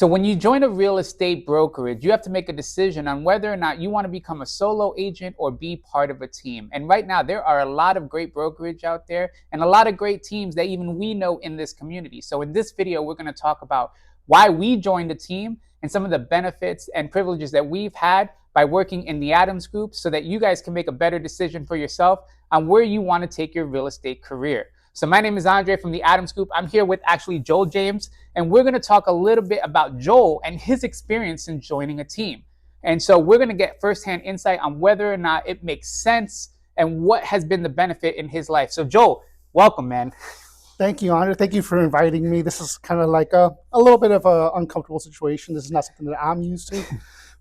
So when you join a real estate brokerage, you have to make a decision on whether or not you want to become a solo agent or be part of a team. And right now, there are a lot of great brokerage out there and a lot of great teams that even we know in this community. So in this video, we're going to talk about why we joined a team and some of the benefits and privileges that we've had by working in the Adams Group so that you guys can make a better decision for yourself on where you want to take your real estate career. So my name is Andre from the Adams Group. I'm here with actually Joel James, and we're going to talk a little bit about Joel and his experience in joining a team. And so we're going to get firsthand insight on whether or not it makes sense and what has been the benefit in his life. So Joel, welcome, man. Thank you, Andre. Thank you for inviting me. This is kind of like a little bit of an uncomfortable situation. This is not something that I'm used to,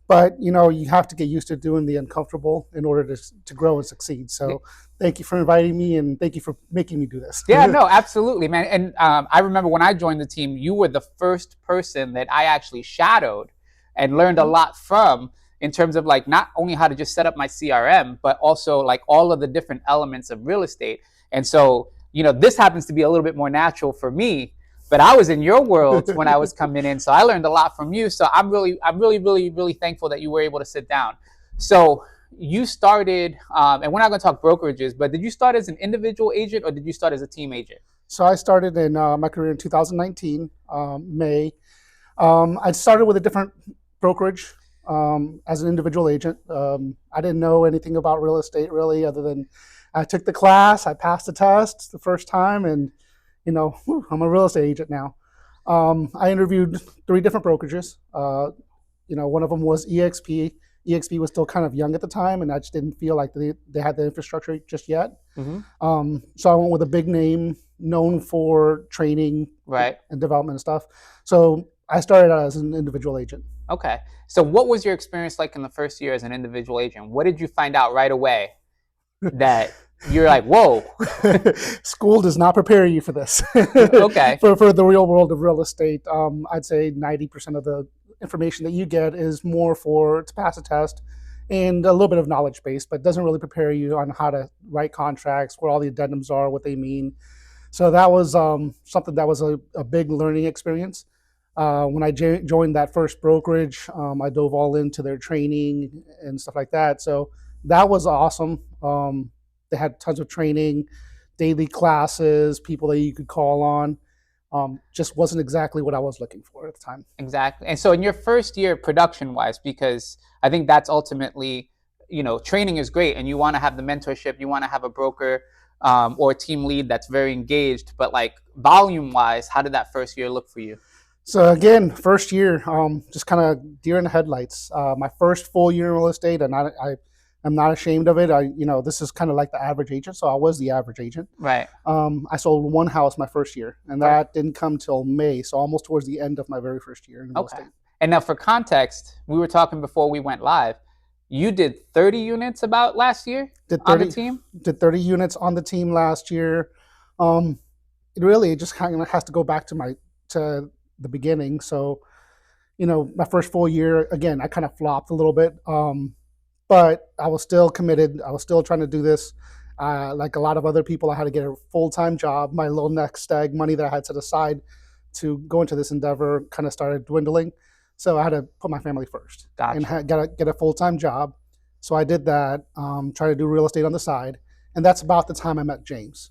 but you have to get used to doing the uncomfortable in order to grow and succeed. So thank you for inviting me, and thank you for making me do this. Yeah, no, absolutely, man. And I remember when I joined the team, you were the first person that I actually shadowed and learned a lot from in terms of like not only how to just set up my CRM, but also like all of the different elements of real estate. And so, this happens to be a little bit more natural for me, but I was in your world when I was coming in. So I learned a lot from you. So I'm really thankful that you were able to sit down. So you started, and we're not going to talk brokerages, but did you start as an individual agent or did you start as a team agent? So I started in my career in 2019, May. I started with a different brokerage as an individual agent. I didn't know anything about real estate really, other than I took the class, I passed the test the first time, and I'm a real estate agent now. I interviewed 3 different brokerages. One of them was EXP. EXP was still kind of young at the time, and I just didn't feel like they had the infrastructure just yet. So I went with a big name known for training and development and stuff. So I started out as an individual agent. Okay. So what was your experience like in the first year as an individual agent? What did you find out right away that you're like, whoa? School does not prepare you for this. Okay. For the real world of real estate, I'd say 90% of the information that you get is more to pass a test and a little bit of knowledge base, but doesn't really prepare you on how to write contracts, where all the addendums are, what they mean. So that was something that was a big learning experience. When I joined that first brokerage, I dove all into their training and stuff like that. So that was awesome. They had tons of training, daily classes, people that you could call on. Just wasn't exactly what I was looking for at the time. Exactly. And so in your first year, production-wise, because I think that's ultimately, training is great, and you want to have the mentorship, you want to have a broker or a team lead that's very engaged, but like volume-wise, how did that first year look for you? So again, first year, just kind of deer in the headlights. My first full year in real estate, and I'm not ashamed of it. This is kind of like the average agent, so I was the average agent. Right. I sold 1 house my first year, and that didn't come till May, so almost towards the end of my very first year in real estate. And now for context, we were talking before we went live. You did 30 units about last year on the team? Did 30 units on the team last year. It just kind of has to go back to the beginning. So, my first full year, again, I kind of flopped a little bit. But I was still committed. I was still trying to do this. Like a lot of other people, I had to get a full-time job. My little nest egg money that I had set aside to go into this endeavor kind of started dwindling. So I had to put my family first. Gotcha. And get a full-time job. So I did that, try to do real estate on the side. And that's about the time I met James.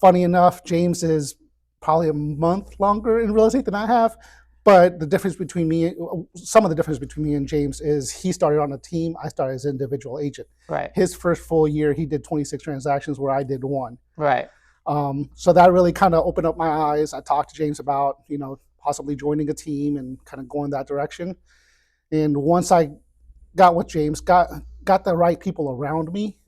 Funny enough, James is probably a month longer in real estate than I have. But some of the difference between me and James is he started on a team. I started as an individual agent. Right. His first full year, he did 26 transactions where I did 1. Right. So that really kind of opened up my eyes. I talked to James about, possibly joining a team and kind of going that direction. And once I got with James, got the right people around me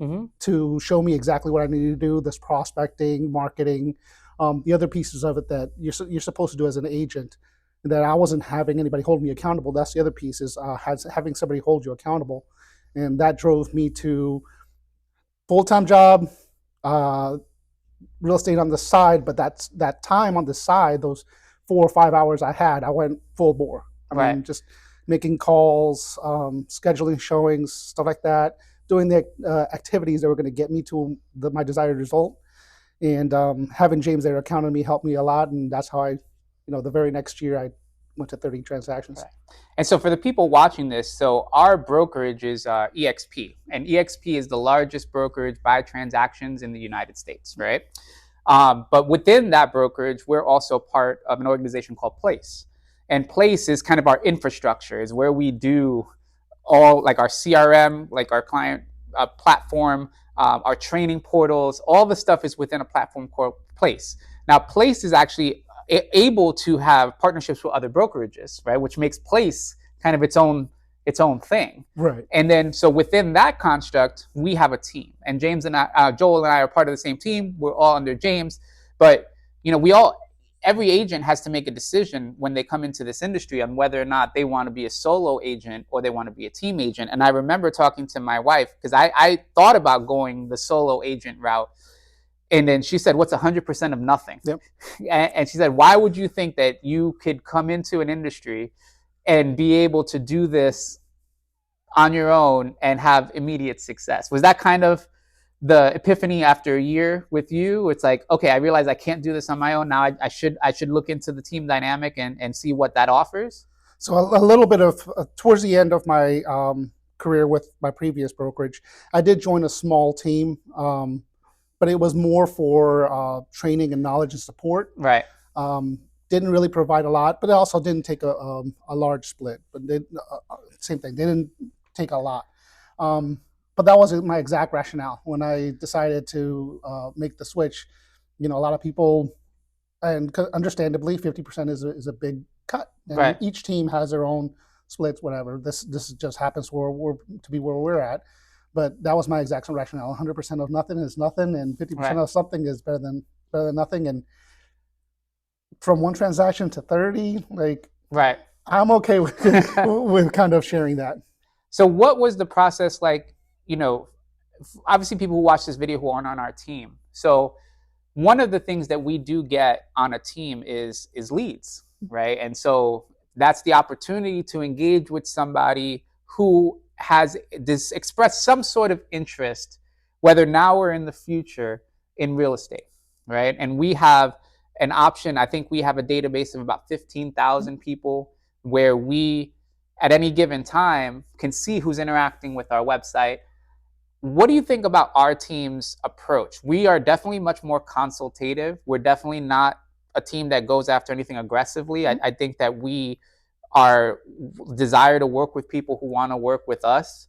to show me exactly what I needed to do, this prospecting, marketing, the other pieces of it that you're supposed to do as an agent, that I wasn't having anybody hold me accountable. That's the other piece, is having somebody hold you accountable. And that drove me to full-time job, real estate on the side, but that time on the side, those 4 or 5 hours I had, I went full bore. I mean, just making calls, scheduling showings, stuff like that, doing the activities that were going to get me to my desired result. And having James there accounting me helped me a lot. And that's how the very next year I went to 30 transactions. Right. And so for the people watching this, so our brokerage is EXP, and EXP is the largest brokerage by transactions in the United States, right? But within that brokerage, we're also part of an organization called Place. And Place is kind of our infrastructure, is where we do all like our CRM, like our client platform, our training portals, all the stuff is within a platform called Place. Now, Place is actually able to have partnerships with other brokerages, right? Which makes Place kind of its own thing. Right. And then, so within that construct, we have a team, and James and I, Joel and I, are part of the same team. We're all under James, but we all, every agent has to make a decision when they come into this industry on whether or not they want to be a solo agent or they want to be a team agent. And I remember talking to my wife, because I thought about going the solo agent route. And then she said, what's 100% of nothing? Yep. And she said, why would you think that you could come into an industry and be able to do this on your own and have immediate success? Was that kind of the epiphany after a year with you? It's like, okay, I realize I can't do this on my own. Now I should look into the team dynamic and see what that offers. So a little bit of towards the end of my career with my previous brokerage, I did join a small team, but it was more for training and knowledge and support. Right. Didn't really provide a lot, but it also didn't take a large split. But same thing, they didn't take a lot. But that wasn't my exact rationale when I decided to make the switch. A lot of people, and understandably, 50% is a big cut, and Right. each team has their own splits, whatever. This just happens where we're at. But that was my exact rationale. 100% of nothing is nothing, and 50% Right. of something is better than nothing. And from one transaction to 30, like, Right. I'm okay with with kind of sharing that. So what was the process like? Obviously people who watch this video who aren't on our team. So one of the things that we do get on a team is leads, right? And so that's the opportunity to engage with somebody who has expressed some sort of interest, whether now or in the future, in real estate, right? And we have an option. I think we have a database of about 15,000 people where we, at any given time, can see who's interacting with our website. What do you think about our team's approach? We are definitely much more consultative. We're definitely not a team that goes after anything aggressively. I think that we are desire to work with people who want to work with us.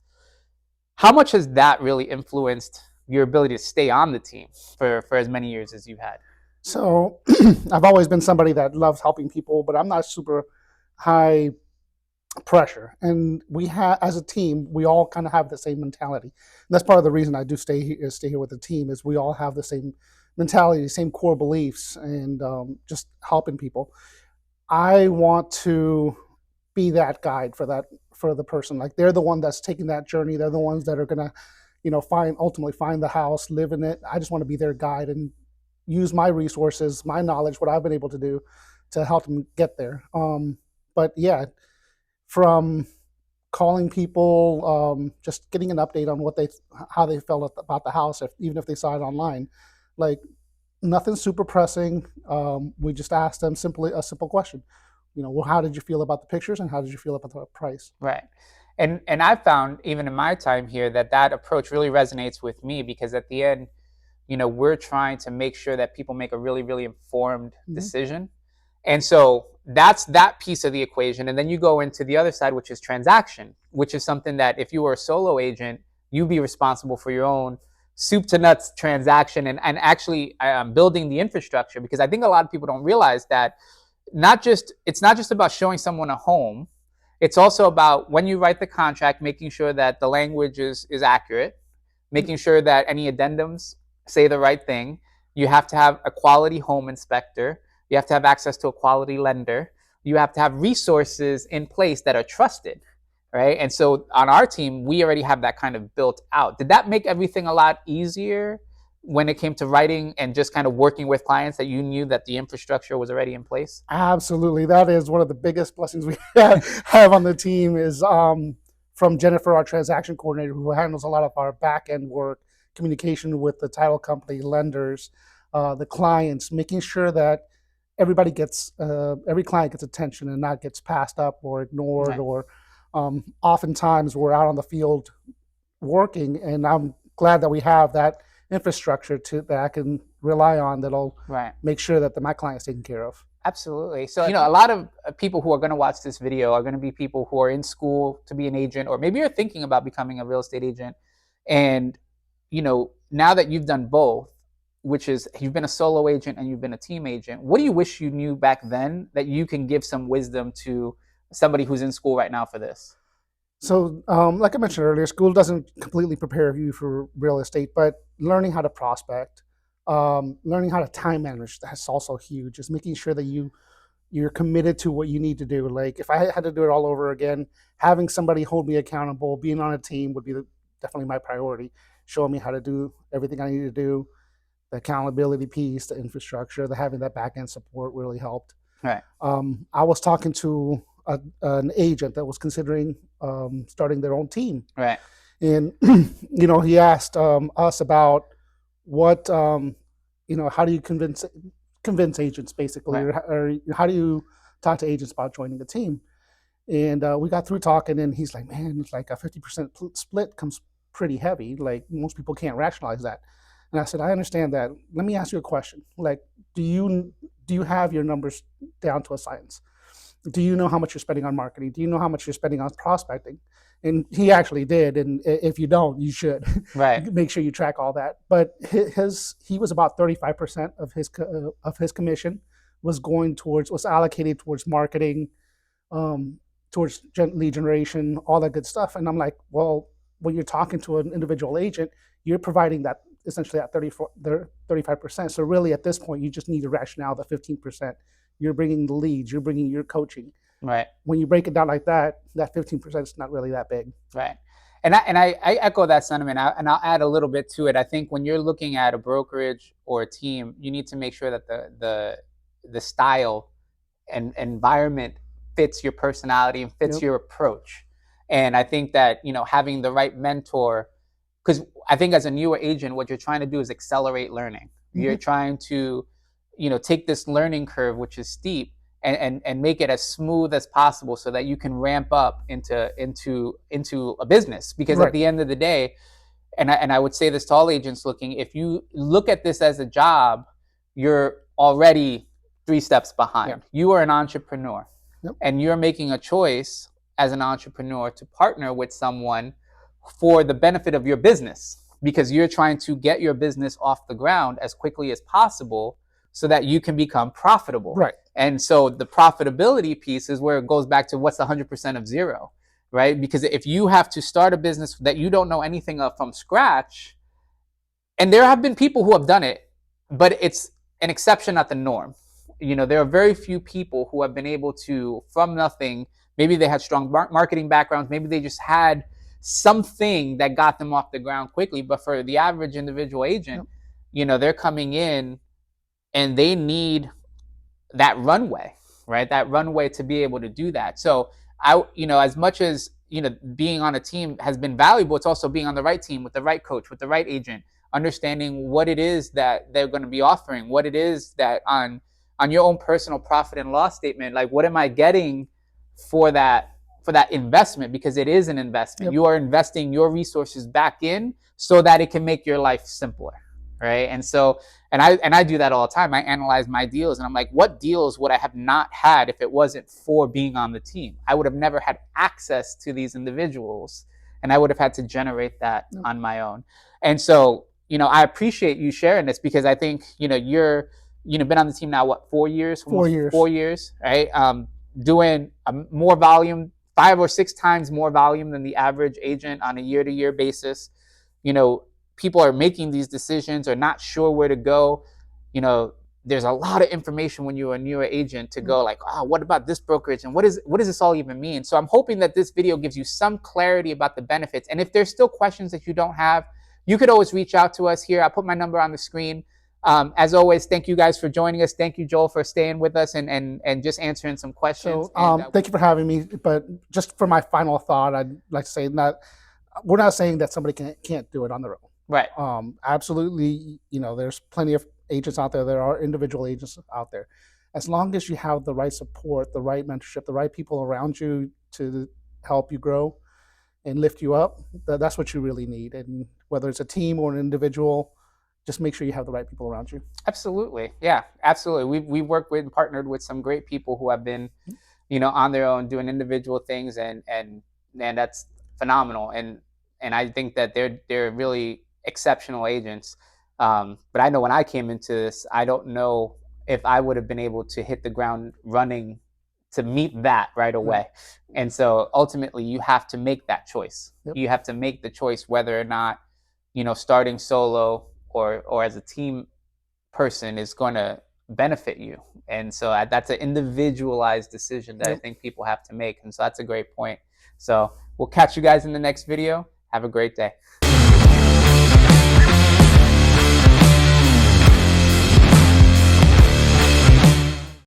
How much has that really influenced your ability to stay on the team for as many years as you've had? So I've always been somebody that loves helping people, but I'm not super high pressure. And we have, as a team, we all kind of have the same mentality. And that's part of the reason I do stay here with the team, is we all have the same mentality, same core beliefs, and just helping people. I want to be that guide for the person. Like, they're the one that's taking that journey. They're the ones that are gonna, ultimately find the house, live in it. I just want to be their guide and use my resources, my knowledge, what I've been able to do to help them get there. But yeah, from calling people, just getting an update on how they felt about the house, even if they saw it online, like, nothing super pressing. We just asked them a simple question. Well, how did you feel about the pictures, and how did you feel about the price? Right. And I've found, even in my time here, that approach really resonates with me, because at the end, we're trying to make sure that people make a really, really informed decision. And so that's that piece of the equation. And then you go into the other side, which is transaction, which is something that if you were a solo agent, you'd be responsible for your own soup to nuts transaction, and actually building the infrastructure. Because I think a lot of people don't realize that it's not just about showing someone a home. It's also about, when you write the contract, making sure that the language is accurate, making sure that any addendums say the right thing. You have to have a quality home inspector. You have to have access to a quality lender. You have to have resources in place that are trusted, right? And so on our team, we already have that kind of built out. Did that make everything a lot easier when it came to writing and just kind of working with clients, that you knew that the infrastructure was already in place? Absolutely. That is one of the biggest blessings we have on the team, is from Jennifer, our transaction coordinator, who handles a lot of our back end work, communication with the title company, lenders, the clients, making sure that everybody gets every client gets attention and not gets passed up or ignored, Right. or oftentimes we're out on the field working, and I'm glad that we have that infrastructure to that I can rely on, that'll Right. make sure that my client's taken care of. Absolutely. So, a lot of people who are going to watch this video are going to be people who are in school to be an agent, or maybe you're thinking about becoming a real estate agent. And, now that you've done both, which is you've been a solo agent and you've been a team agent, what do you wish you knew back then that you can give some wisdom to somebody who's in school right now for this? So, like I mentioned earlier, school doesn't completely prepare you for real estate, but learning how to prospect, learning how to time manage, that's also huge. Is making sure that you're committed to what you need to do. Like if I had to do it all over again, having somebody hold me accountable, being on a team would be definitely my priority. Showing me how to do everything I need to do, the accountability piece, the infrastructure, the having that back end support really helped. Right. I was talking to an agent that was considering starting their own team, Right. and he asked us about what how do you convince agents basically, Right. or how do you talk to agents about joining the team? And we got through talking, and he's like, "Man, it's like a 50% split comes pretty heavy. Like most people can't rationalize that." And I said, "I understand that. Let me ask you a question. Like, do you have your numbers down to a science? Do you know how much you're spending on marketing? Do you know how much you're spending on prospecting?" And he actually did. And if you don't, you should Right. make sure you track all that. But he was about 35% of his commission was allocated towards marketing, um, towards lead generation, all that good stuff. And I'm like, well, when you're talking to an individual agent, you're providing that essentially at 35%. So really, at this point, you just need to rationale the 15%. You're bringing the leads, you're bringing your coaching. Right. When you break it down like that, that 15% is not really that big. Right. And I echo that sentiment, and I'll add a little bit to it. I think when you're looking at a brokerage or a team, you need to make sure that the style and environment fits your personality and fits Yep. your approach. And I think that having the right mentor, because I think as a newer agent, what you're trying to do is accelerate learning. You're Mm-hmm. trying to take this learning curve, which is steep, and make it as smooth as possible so that you can ramp up into a business. Because at Right. the end of the day, and I would say this to all agents looking, if you look at this as a job, you're already 3 steps Yeah. behind. You are an entrepreneur, Yep. and you're making a choice as an entrepreneur to partner with someone for the benefit of your business, because you're trying to get your business off the ground as quickly as possible so that you can become profitable. Right. And so the profitability piece is where it goes back to what's the 100% of zero, right? Because if you have to start a business that you don't know anything of from scratch, and there have been people who have done it, but it's an exception, not the norm. There are very few people who have been able to, from nothing, maybe they had strong marketing backgrounds, maybe they just had something that got them off the ground quickly. But for the average individual agent, they're coming in and they need that runway, right? That runway to be able to do that. So as much as being on a team has been valuable, it's also being on the right team with the right coach, with the right agent, understanding what it is that they're going to be offering, what it is that on your own personal profit and loss statement, like what am I getting for that investment, because it is an investment. Yep. You are investing your resources back in so that it can make your life simpler, right? And so and I do that all the time. I analyze my deals and I'm like, what deals would I have not had if it wasn't for being on the team? I would have never had access to these individuals, and I would have had to generate that on my own. And so, I appreciate you sharing this, because I think, you're been on the team now, what, 4 years? 4 years. 4 years, right? Doing more volume, 5 or 6 times more volume than the average agent on a year-to-year basis. People are making these decisions or not sure where to go. There's a lot of information when you're a newer agent to go like, oh, what about this brokerage? And what does this all even mean? So I'm hoping that this video gives you some clarity about the benefits. And if there's still questions that you don't have, you could always reach out to us here. I'll put my number on the screen. As always, thank you guys for joining us. Thank you, Joel, for staying with us and just answering some questions. So thank you for having me. But just for my final thought, I'd like to say we're not saying that somebody can't do it on their own. Right. Absolutely. There's plenty of agents out there. There are individual agents out there. as long as you have the right support, the right mentorship, the right people around you to help you grow and lift you up, that's what you really need. And whether it's a team or an individual, just make sure you have the right people around you. Absolutely. Yeah, absolutely. We've worked with and partnered with some great people who have been, on their own doing individual things, and that's phenomenal. And I think that they're really exceptional agents. But I know when I came into this, I don't know if I would have been able to hit the ground running to meet that right Right. away. And so ultimately you have to make that choice. Yep. You have to make the choice whether or not, starting solo or as a team person is going to benefit you. And so that's an individualized decision that I Yep. think people have to make. And so that's a great point. So we'll catch you guys in the next video. Have a great day.